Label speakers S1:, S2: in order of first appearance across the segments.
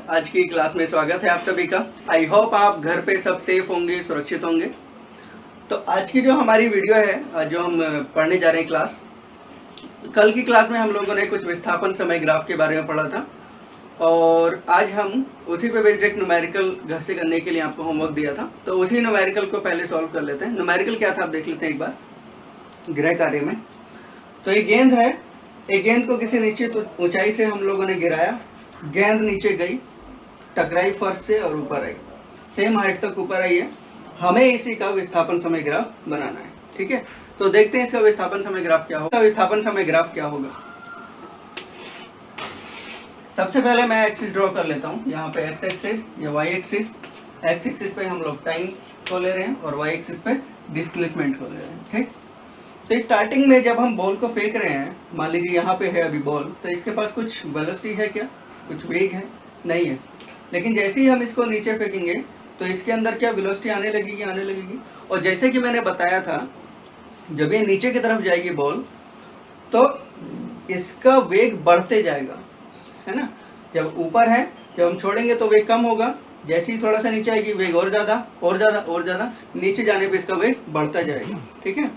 S1: आज की क्लास में स्वागत है आप सभी का। आई होप आप घर पे सब सेफ होंगे, सुरक्षित होंगे। तो आज की जो हमारी वीडियो है, जो हम पढ़ने जा रहे हैं क्लास, कल की क्लास में हम लोगों ने कुछ विस्थापन समय ग्राफ के बारे में पढ़ा था और आज हम उसी पे बेस्ड एक न्यूमेरिकल घर से करने के लिए आपको होमवर्क दिया था। तो उसी न्यूमेरिकल को पहले सॉल्व कर लेते हैं। न्यूमेरिकल क्या था आप देख लेते हैं एक बार गृह कार्य में। तो ये गेंद है, एक गेंद को किसी निश्चित ऊंचाई से हम लोगों ने गिराया, गेंद नीचे गई, टकराई फर्श से और ऊपर आई, सेम हाइट तक ऊपर आई है। हमें इसी का विस्थापन समय ग्राफ बनाना है, ठीक है। तो देखते हैं इसका विस्थापन समय ग्राफ क्या होगा। विस्थापन समय ग्राफ क्या होगा, सबसे पहले मैं एक्सिस ड्रॉ कर लेता हूँ। यहाँ पे एक्स एक्सिस या वाई एक्सिस, एक्स एक्सिस पे हम लोग टाइम को ले रहे हैं और वाई एक्सिस पे डिस्प्लेसमेंट को ले रहे हैं, ठीक। तो स्टार्टिंग में जब हम बॉल को फेंक रहे हैं, मान लीजिए यहाँ पे है अभी बॉल, तो इसके पास कुछ वेलोसिटी है क्या, कुछ वेग है, नहीं है। लेकिन जैसे ही हम इसको नीचे फेंकेंगे तो इसके अंदर क्या वेलोसिटी आने लगेगी। और जैसे कि मैंने बताया था, जब ये नीचे की तरफ जाएगी बॉल तो इसका वेग बढ़ते जाएगा, है ना। जब ऊपर है, जब हम छोड़ेंगे तो वेग कम होगा, जैसे ही थोड़ा सा नीचे आएगी वेग और ज़्यादा, नीचे जाने पे इसका वेग बढ़ता जाएगा, ठीक है।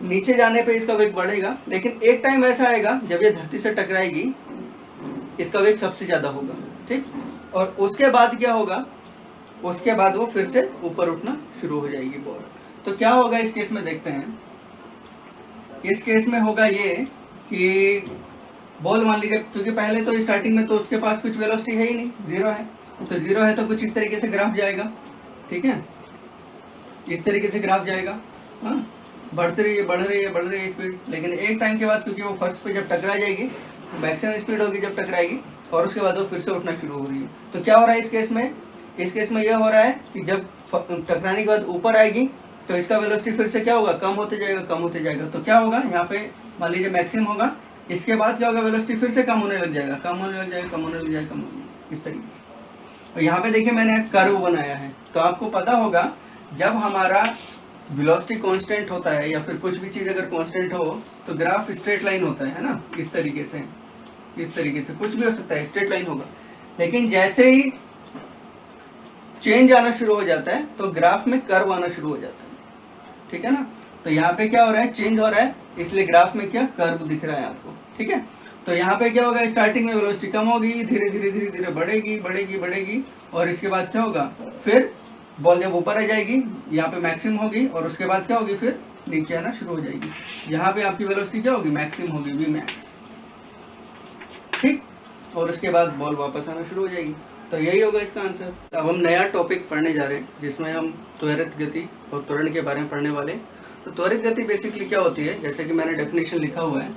S1: नीचे जाने पे इसका वेग बढ़ेगा, लेकिन एक टाइम ऐसा आएगा जब ये धरती से टकराएगी इसका वेग सबसे ज़्यादा होगा, ठीक। और उसके बाद क्या होगा, उसके बाद वो फिर से ऊपर उठना शुरू हो जाएगी बॉल। तो क्या होगा इस केस में, देखते हैं। इस केस में होगा ये कि बॉल मान लीजिए, क्योंकि पहले तो स्टार्टिंग में तो उसके पास कुछ वेलोसिटी है ही नहीं, जीरो है। तो जीरो है तो कुछ इस तरीके से ग्राफ जाएगा, ठीक है, इस तरीके से ग्राफ जाएगा। हाँ, बढ़ रही है स्पीड। लेकिन एक टाइम के बाद, क्योंकि वो फर्स्ट पे जब टकरा जाएगी तो मैक्सिमम स्पीड होगी जब टकराएगी, और उसके बाद वो फिर से उठना शुरू हो रही है। तो क्या हो रहा है इस केस में, इस केस में यह हो रहा है कि जब टकराने के बाद ऊपर आएगी तो इसका वेलोसिटी फिर से क्या होगा, कम होते जाएगा। तो क्या होगा, यहाँ पे मान लीजिए मैक्सिमम होगा, इसके बाद क्या होगा, वेलोसिटी फिर से कम होने लग जाएगा, इस तरीके से। और यहाँ पे देखिए मैंने कर्व बनाया है। तो आपको पता होगा जब हमारा वेलोसिटी कांस्टेंट होता है या फिर कुछ भी चीज़ अगर कांस्टेंट हो तो ग्राफ स्ट्रेट लाइन होता है ना, इस तरीके से कुछ भी हो सकता है, स्ट्रेट लाइन होगा। लेकिन जैसे ही चेंज आना शुरू हो जाता है तो ग्राफ में कर्व आना शुरू हो जाता है, ठीक है ना। तो यहाँ पे क्या हो रहा है, चेंज हो रहा है, इसलिए ग्राफ में क्या कर्व दिख रहा है आपको, ठीक है। तो यहाँ पे क्या होगा, स्टार्टिंग में वेलोसिटी कम होगी, धीरे धीरे बढ़ेगी और इसके बाद क्या होगा, फिर बॉल जब ऊपर आ जाएगी यहाँ पे मैक्सिमम होगी और उसके बाद क्या होगी, फिर नीचे आना शुरू हो जाएगी। यहाँ पे आपकी वेलोसिटी क्या होगी, मैक्सिमम होगी, वी मैक्स, ठीक। और उसके बाद बॉल वापस आना शुरू हो जाएगी। तो यही होगा इसका आंसर। अब हम नया टॉपिक पढ़ने जा रहे हैं जिसमें हम त्वरित गति और त्वरण के बारे में पढ़ने वाले हैं। तो त्वरित गति बेसिकली क्या होती है, जैसे कि मैंने डेफिनेशन लिखा हुआ है।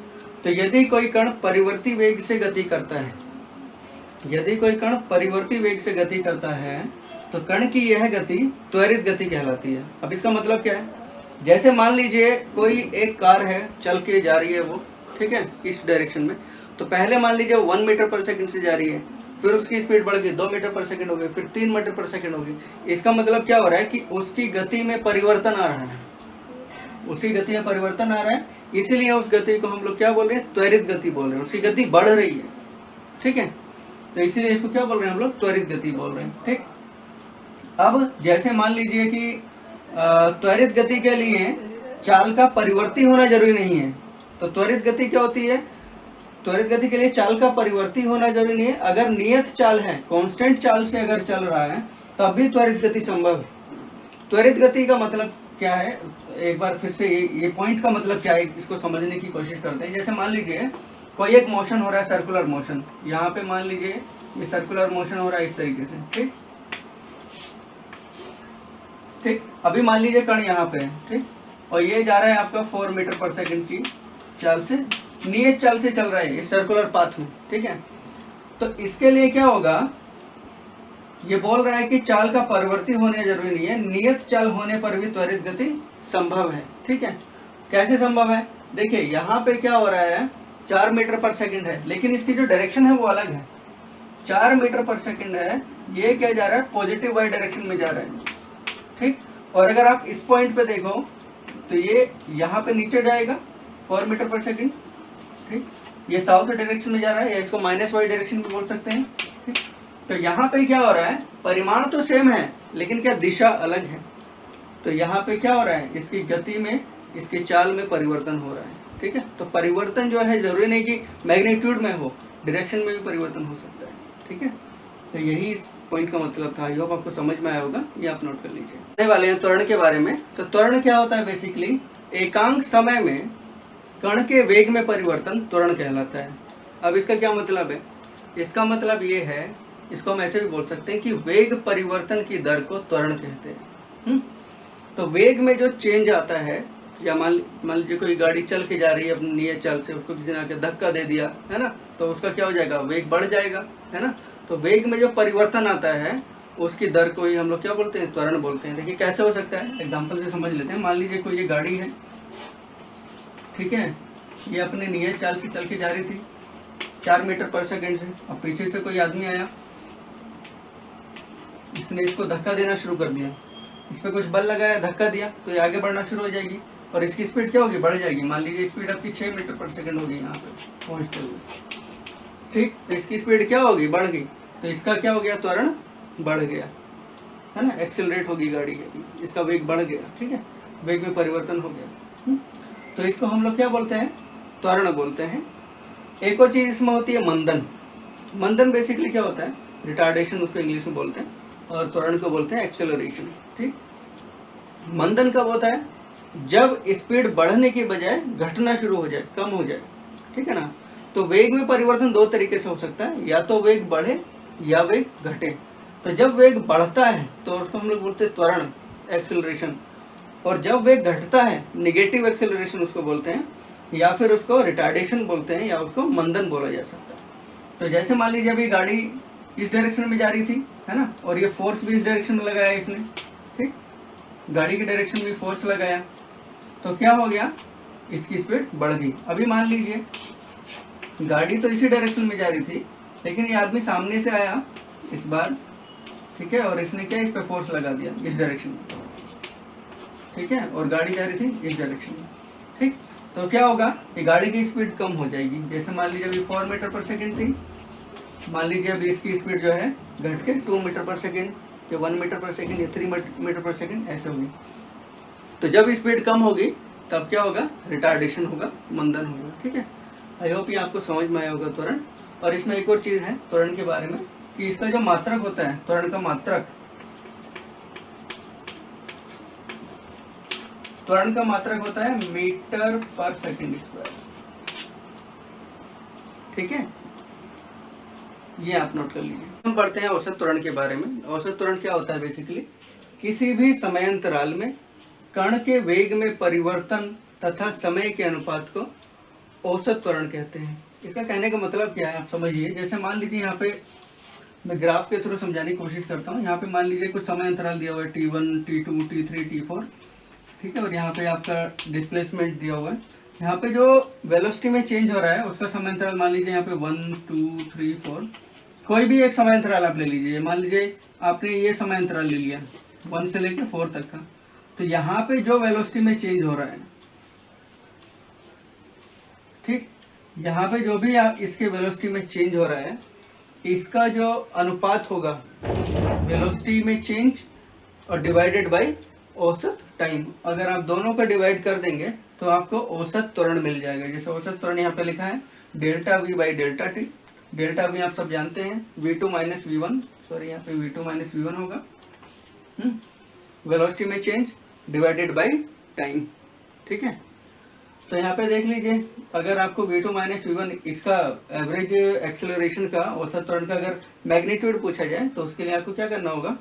S1: तो यदि कोई कण परिवर्ती वेग से गति करता है, तो कण की यह गति त्वरित गति कहलाती है। अब इसका मतलब क्या है, जैसे मान लीजिए कोई एक कार है, चल के जा रही है वो, ठीक है, इस डायरेक्शन में। तो पहले मान लीजिए 1 मीटर पर सेकंड से जा रही है, फिर उसकी स्पीड बढ़ गई 2 मीटर पर सेकंड हो गई, फिर 3 मीटर पर सेकंड हो गई। इसका मतलब क्या हो रहा है कि उसकी गति में परिवर्तन आ रहा है, इसीलिए उस गति को हम लोग क्या बोल रहे हैं, त्वरित गति बोल रहे हैं। उसकी गति बढ़ रही है, ठीक है, तो इसीलिए इसको क्या बोल रहे हैं हम लोग, त्वरित गति बोल रहे हैं, ठीक। अब जैसे मान लीजिए कि त्वरित गति के लिए चाल का परिवर्ती होना जरूरी नहीं है। तो त्वरित गति क्या होती है, त्वरित गति के लिए चाल का परिवर्ती होना जरूरी नहीं है। अगर नियत चाल है, कांस्टेंट चाल से अगर चल रहा है तब भी त्वरित गति संभव है। त्वरित गति का मतलब क्या है, एक बार फिर से ये पॉइंट का मतलब क्या है, इसको समझने की कोशिश करते हैं। जैसे मान लीजिए कोई एक मोशन हो रहा है, सर्कुलर मोशन, यहाँ पे मान लीजिए ये सर्कुलर मोशन हो रहा है इस तरीके से, ठीक। अभी मान लीजिए कण यहाँ पे है, ठीक, और ये जा रहा है आपका 4 मीटर पर सेकंड की चाल से, नियत चाल से चल रहा है इस सर्कुलर पाथ में, ठीक है। तो इसके लिए क्या होगा, ये बोल रहा है कि चाल का परिवर्ती होने जरूरी नहीं है, नियत चाल होने पर भी त्वरित गति संभव है, ठीक है। कैसे संभव है, देखिए यहाँ पे क्या हो रहा है, 4 मीटर पर सेकंड है, लेकिन इसकी जो डायरेक्शन है वो अलग है। 4 मीटर पर सेकंड है, ये क्या जा रहा है, पॉजिटिव वाई डायरेक्शन में जा रहा है, ठीक। और अगर आप इस पॉइंट पे देखो तो ये यहाँ पे नीचे जाएगा 4 मीटर पर सेकंड, ठीक। ये साउथ डायरेक्शन में जा रहा है, या इसको माइनस वाई डायरेक्शन भी बोल सकते हैं, ठीक। तो यहाँ पे क्या हो रहा है, परिमाण तो सेम है लेकिन क्या दिशा अलग है। तो यहाँ पे क्या हो रहा है, इसकी गति में, इसकी चाल में परिवर्तन हो रहा है। ठीक है, तो परिवर्तन जो है जरूरी नहीं कि मैग्नीट्यूड में हो, डायरेक्शन में भी परिवर्तन हो सकता है। ठीक है, तो यही इस पॉइंट का मतलब था। आई होप आपको समझ में आया होगा, ये आप नोट कर लीजिए। आने वाले हैं त्वरण के बारे में। तो त्वरण क्या होता है, बेसिकली एकांक समय में कण के वेग में परिवर्तन त्वरण कहलाता है। अब इसका क्या मतलब है, इसका ये है, इसको हम ऐसे भी बोल सकते हैं कि वेग परिवर्तन की दर को त्वरण कहते हैं। तो वेग में जो चेंज आता है, या मान लीजिए कोई गाड़ी चल के जा रही है अपनी नियत चाल से, उसको किसी ने आके धक्का दे दिया है ना, तो उसका क्या हो जाएगा, वेग बढ़ जाएगा, है ना। तो वेग में जो परिवर्तन आता है उसकी दर को ही हम लोग क्या बोलते हैं, त्वरण बोलते हैं। देखिए कैसे हो सकता है, एग्जाम्पल से समझ लेते हैं। मान लीजिए कोई ये गाड़ी है, ठीक है, ये अपने नियत चाल से चल के जा रही थी 4 मीटर पर सेकेंड से। अब पीछे से कोई आदमी आया, इसने इसको धक्का देना शुरू कर दिया, इस पर कुछ बल लगाया, धक्का दिया, तो ये आगे बढ़ना शुरू हो जाएगी और इसकी स्पीड क्या होगी, बढ़ जाएगी। मान लीजिए स्पीड आपकी 6 मीटर पर सेकंड होगी यहाँ पे पहुँचते हुए। ठीक, तो इसकी स्पीड क्या होगी, बढ़ गई, तो इसका क्या हो गया, त्वरण बढ़ गया, है ना, एक्सेलरेट होगी गाड़ी, इसका वेग बढ़ गया। ठीक है, वेग में परिवर्तन हो गया। तो इसको हम लोग क्या बोलते हैं, त्वरण बोलते हैं। एक और चीज इसमें होती है मंदन। मंदन बेसिकली क्या होता है, रिटार्डेशन उसको इंग्लिश में बोलते हैं, और त्वरण को बोलते हैं एक्सेलरेशन। ठीक, मंदन कब होता है, जब स्पीड बढ़ने की बजाय घटना शुरू हो जाए, कम हो जाए। ठीक है ना, तो वेग में परिवर्तन दो तरीके से हो सकता है, या तो वेग बढ़े या वेग घटे। तो जब वेग बढ़ता है तो उसको हम लोग बोलते हैं त्वरण, एक्सेलरेशन, और जब वेग घटता है निगेटिव एक्सेलरेशन उसको बोलते हैं, या फिर उसको रिटार्डेशन बोलते हैं, या उसको मंदन बोला जा सकता है। तो जैसे मान लीजिए अभी गाड़ी इस डायरेक्शन में जा रही थी, है ना, और ये फोर्स भी इस डायरेक्शन में लगाया इसने। ठीक, गाड़ी की डायरेक्शन में फोर्स लगाया, तो क्या हो गया, इसकी स्पीड बढ़ गई। अभी मान लीजिए गाड़ी तो इसी डायरेक्शन में जा रही थी, लेकिन ये आदमी सामने से आया इस बार, ठीक है, और इसने क्या, इस पे फोर्स लगा दिया इस डायरेक्शन में। ठीक है, और गाड़ी जा रही थी इस डायरेक्शन में। ठीक, तो क्या होगा कि गाड़ी की स्पीड कम हो जाएगी। जैसे मान लीजिए अभी 4 मीटर पर सेकेंड थी, मान लीजिए अभी इसकी स्पीड जो है घट के 2 मीटर पर सेकेंड, या 1 मीटर पर सेकेंड, या 3 मीटर पर सेकेंड ऐसे होगी। तो जब स्पीड कम होगी तब क्या होगा, रिटार्डेशन होगा, मंदन होगा। ठीक है, आई होप ये आपको समझ में आया होगा त्वरण। और इसमें एक और चीज़ है त्वरण के बारे में, कि इसका जो मात्रक होता है, त्वरण का मात्रक, त्वरण का मात्रक होता है मीटर पर सेकेंड स्क्वायर। ठीक है, ये आप नोट कर लीजिए। हम पढ़ते हैं औसत त्वरण के बारे में। औसत त्वरण क्या होता है, बेसिकली किसी भी समयांतराल में कण के वेग में परिवर्तन तथा समय के अनुपात को औसत त्वरण कहते हैं। इसका कहने का मतलब क्या है, आप समझिए। जैसे मान लीजिए यहाँ पे मैं ग्राफ के थ्रू समझाने की कोशिश करता हूँ। यहाँ पे मान लीजिए कुछ समय अंतराल दिया हुआ है, T1, T2, T3, T4, ठीक है, और यहाँ पे आपका डिस्प्लेसमेंट दिया हुआ है। यहाँ पे जो वेलोसिटी में चेंज हो रहा है उसका समय अंतराल मान लीजिए यहाँ पे 1, 2, 3, 4, कोई भी एक समय अंतराल आप ले लीजिए। मान लीजिए आपने ये समय अंतराल ले लिया 1 से लेकर 4 तक का, तो यहाँ पे जो वेलोसिटी में चेंज हो रहा है, ठीक, यहाँ पे जो भी इसके वेलोसिटी में चेंज हो रहा है, इसका जो अनुपात होगा वेलोसिटी में चेंज और डिवाइडेड बाय औसत टाइम, अगर आप दोनों को डिवाइड कर देंगे तो आपको औसत त्वरण मिल जाएगा। जैसे औसत त्वरण यहाँ पे लिखा है delta we by delta T. Delta we आप सब जानते हैं, v2 माइनस v1, सॉरी यहाँ पे v2 माइनस v1 होगा, वेलोसिटी में चेंज डिवाइडेड बाय टाइम। ठीक है, तो यहाँ पे देख लीजिए, अगर आपको v2 माइनस v1 इसका एवरेज एक्सेलरेशन का, औसत त्वरण का अगर मैग्नीट्यूड पूछा जाए तो उसके लिए आपको क्या करना होगा,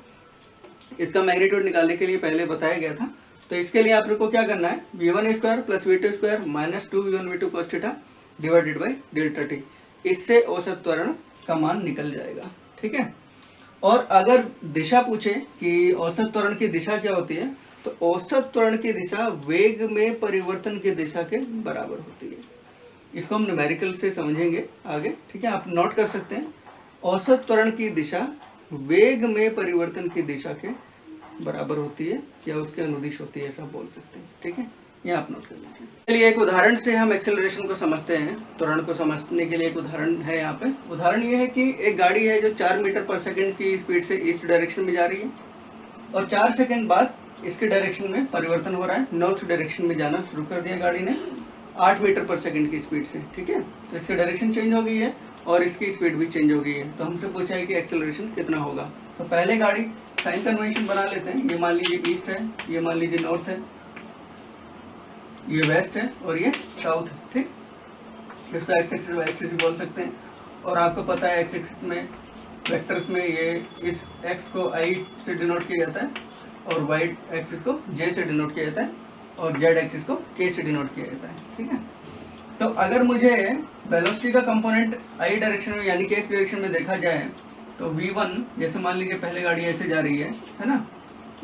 S1: इसका मैग्नीट्यूड निकालने के लिए पहले बताया गया था। तो इसके लिए आपको क्या करना है, v1 square plus v2 square minus 2v1 v2 cos theta divided by delta T. इससे औसत त्वरण का मान निकल जाएगा। ठीक है, और अगर दिशा पूछे कि औसत त्वरण की दिशा क्या होती है, तो औसत त्वरण की दिशा वेग में परिवर्तन की दिशा के बराबर होती है। इसको हम न्यूमेरिकल से समझेंगे आगे। ठीक है, आप नोट कर सकते हैं, औसत त्वरण की दिशा वेग में परिवर्तन की दिशा के बराबर होती है, या उसके अनुदिश होती है, ऐसा बोल सकते हैं। ठीक है, ये आप नोट कर लीजिए। चलिए एक उदाहरण से हम एक्सेलरेशन को समझते हैं। त्वरण को समझने के लिए एक उदाहरण है यहाँ पे। उदाहरण ये है कि एक गाड़ी है जो 4 मीटर पर सेकंड की स्पीड से ईस्ट डायरेक्शन में जा रही है और 4 सेकंड बाद इसके डायरेक्शन में परिवर्तन हो रहा है, नॉर्थ डायरेक्शन में जाना शुरू कर दिया गाड़ी ने 8 मीटर पर सेकंड की स्पीड से। ठीक है, तो इसकी डायरेक्शन चेंज हो गई है और इसकी स्पीड भी चेंज हो गई है। तो हमसे पूछा है कि एक्सेलरेशन कितना होगा। तो पहले गाड़ी साइन कन्वेंशन बना लेते हैं। ये मान लीजिए ईस्ट है, ये मान लीजिए नॉर्थ है, ये वेस्ट है और ये साउथ है। ठीक, इसको एक्स एक्सिस वाई एक्सिस बोल सकते हैं। और आपको पता है एक्स एक्सिस में वेक्टर्स में ये इस एक्स को आई से डिनोट किया जाता है और वाई एक्सिस को जे से डिनोट किया जाता है और जेड एक्सिस को के से डिनोट किया जाता है। ठीक है, तो अगर मुझे वेलोसिटी का कंपोनेंट आई डायरेक्शन में यानी कि एक्स डायरेक्शन में देखा जाए तो v1 जैसे मान लीजिए पहले गाड़ी ऐसे जा रही है ना,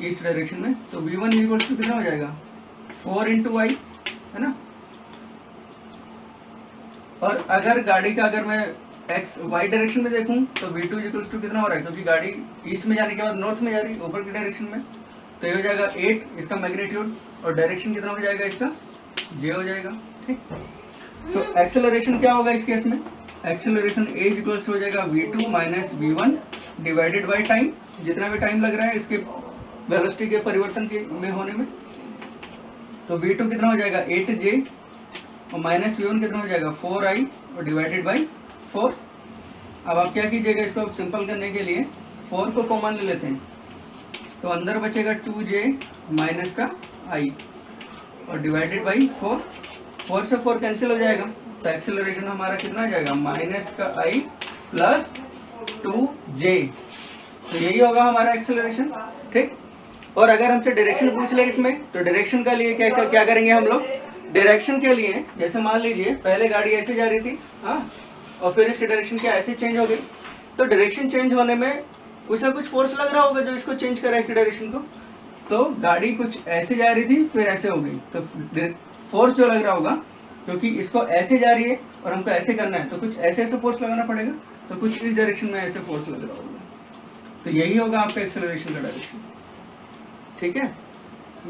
S1: ईस्ट डायरेक्शन में, तो v1 इक्वल टू कितना हो जाएगा 4 इंटू आई, है ना। और अगर गाड़ी का अगर मैं एक्स वाई डायरेक्शन में देखूं तो v2 इक्वल्स टू कितना हो रहा है, क्योंकि गाड़ी ईस्ट में जाने के बाद नॉर्थ में जा रही है ऊपर की डायरेक्शन में, तो ये हो जाएगा 8 इसका मैग्नीट्यूड और डायरेक्शन कितना हो जाएगा इसका जे हो जाएगा। ठीक, तो एक्सेलरेशन क्या होगा इस केस में, एक्सेलरेशन ए इक्वल्स हो जाएगा v2 minus v1 divided by time, जितना भी टाइम लग रहा है इसके वेलोसिटी के परिवर्तन के में होने में। तो v2 कितना हो जाएगा 8j और माइनस v1 कितना हो जाएगा 4i और डिवाइडेड बाई 4। अब आप क्या कीजिएगा, इसको सिंपल करने के लिए 4 को कॉमन ले लेते हैं, तो अंदर बचेगा 2j माइनस का i और डिवाइडेड बाई 4। 4 से 4 कैंसिल हो जाएगा, तो एक्सेलरेशन हमारा कितना आ जाएगा माइनस का i प्लस 2j। तो यही होगा हमारा एक्सेलरेशन। ठीक, और अगर हमसे डायरेक्शन पूछ ले इसमें, तो डायरेक्शन का लिए क्या करेंगे हम लोग, डायरेक्शन के लिए जैसे मान लीजिए पहले गाड़ी ऐसे जा रही थी, हाँ, और फिर इसकी डायरेक्शन क्या ऐसे चेंज हो गई, तो डायरेक्शन चेंज होने में कुछ ना कुछ फोर्स लग रहा होगा जो इसको चेंज करे इसकी डायरेक्शन को। तो गाड़ी कुछ ऐसे जा रही थी फिर ऐसे हो गई, तो फोर्स जो लग रहा होगा, क्योंकि इसको ऐसे जा रही है और हमको ऐसे करना है, तो कुछ ऐसे ऐसे फोर्स लगाना पड़ेगा, तो कुछ इस डायरेक्शन में ऐसे फोर्स लग रहा होगा। तो यही होगा आपका एक्सेलरेशन का डायरेक्शन। ठीक है,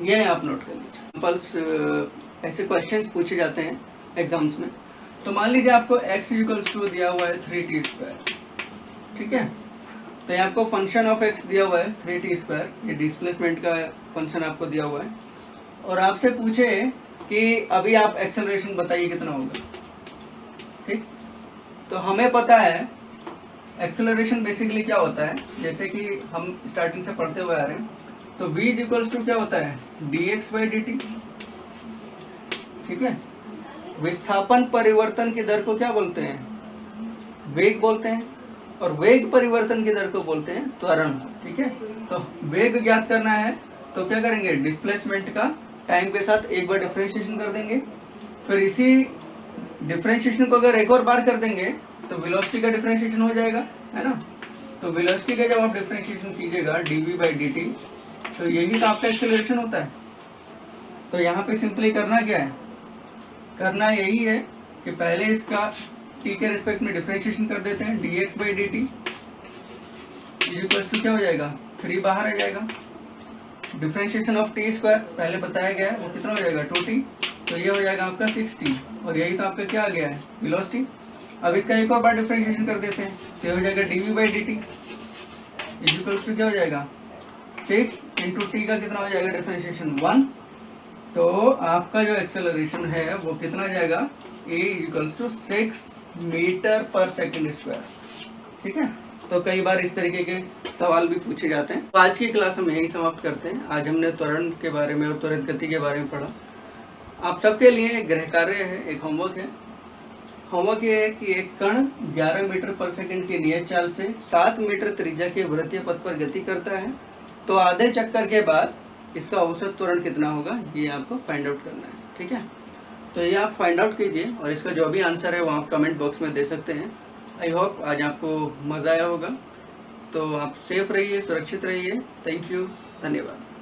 S1: ये आप नोट कर लीजिए। सिंपल्स ऐसे क्वेश्चंस पूछे जाते हैं एग्जाम्स में। तो मान लीजिए आपको x इक्वल्स टू दिया हुआ है 3t²। ठीक है, तो ये आपको फंक्शन ऑफ x दिया हुआ है 3t², ये डिस्प्लेसमेंट का फंक्शन आपको दिया हुआ है, और आपसे पूछे कि अभी आप एक्सेलरेशन बताइए कितना होगा। ठीक, तो हमें पता है एक्सेलरेशन बेसिकली क्या होता है, जैसे कि हम स्टार्टिंग से पढ़ते हुए आ रहे हैं, तो v इक्वल्स टू क्या होता है dx/dt। ठीक है, विस्थापन परिवर्तन की दर को क्या बोलते हैं, वेग बोलते हैं, और वेग परिवर्तन की दर को बोलते हैं त्वरण। ठीक है, तो वेग ज्ञात करना है तो क्या करेंगे, डिस्प्लेसमेंट का टाइम के साथ एक बार डिफरेंशिएशन कर देंगे, फिर इसी डिफरेंशिएशन को अगर एक और बार कर देंगे तो वेलोसिटी का डिफरेंशिएशन हो जाएगा, है ना। तो वेलोसिटी का जब आप डिफरेंशिएशन कीजिएगा dv/dt, तो यही तो आपका एक्सेलरेशन होता है। तो यहाँ पे सिंपली करना क्या है, करना यही है कि पहले इसका t के रिस्पेक्ट में डिफरेंशिएशन कर देते हैं, dx/dt इक्वल्स टू क्या हो जाएगा 3 बाहर आ जाएगा, डिफरेंशिएशन ऑफ t² पहले बताया गया है वो कितना हो जाएगा 2t, तो ये हो जाएगा आपका 6t, और यही तो आपका क्या आ गया है वेलोसिटी। अब इसका एक और बार डिफरेंशिएशन कर देते हैं, तो ये हो जाएगा dv/dt इक्वल्स टू क्या हो जाएगा 6 इंटू t का कितना हो जाएगा डिफरेंशिएशन 1। तो आपका जो एक्सेलरेशन है वो कितना आ जाएगा a इक्वल्स टू 6 मीटर पर सेकंड स्क्वायर। ठीक है, तो कई बार इस तरीके के सवाल भी पूछे जाते हैं। तो आज की क्लास हम यही समाप्त करते हैं। आज हमने त्वरण के बारे में और त्वरित गति के बारे में पढ़ा। आप सबके लिए एक गृह कार्य है, एक होमवर्क है। होमवर्क ये है कि एक कण 11 मीटर पर सेकंड की नियत चाल से 7 मीटर त्रिज्या के वृत्तीय पथ पर गति करता है, तो आधे चक्कर के बाद इसका औसत त्वरण कितना होगा ये आपको फाइंड आउट करना है। ठीक है, तो ये आप फाइंड आउट कीजिए और इसका जो भी आंसर है वो आप कमेंट बॉक्स में दे सकते हैं। आई होप आज आपको मज़ा आया होगा। तो आप सेफ रहिए, सुरक्षित रहिए। थैंक यू, धन्यवाद।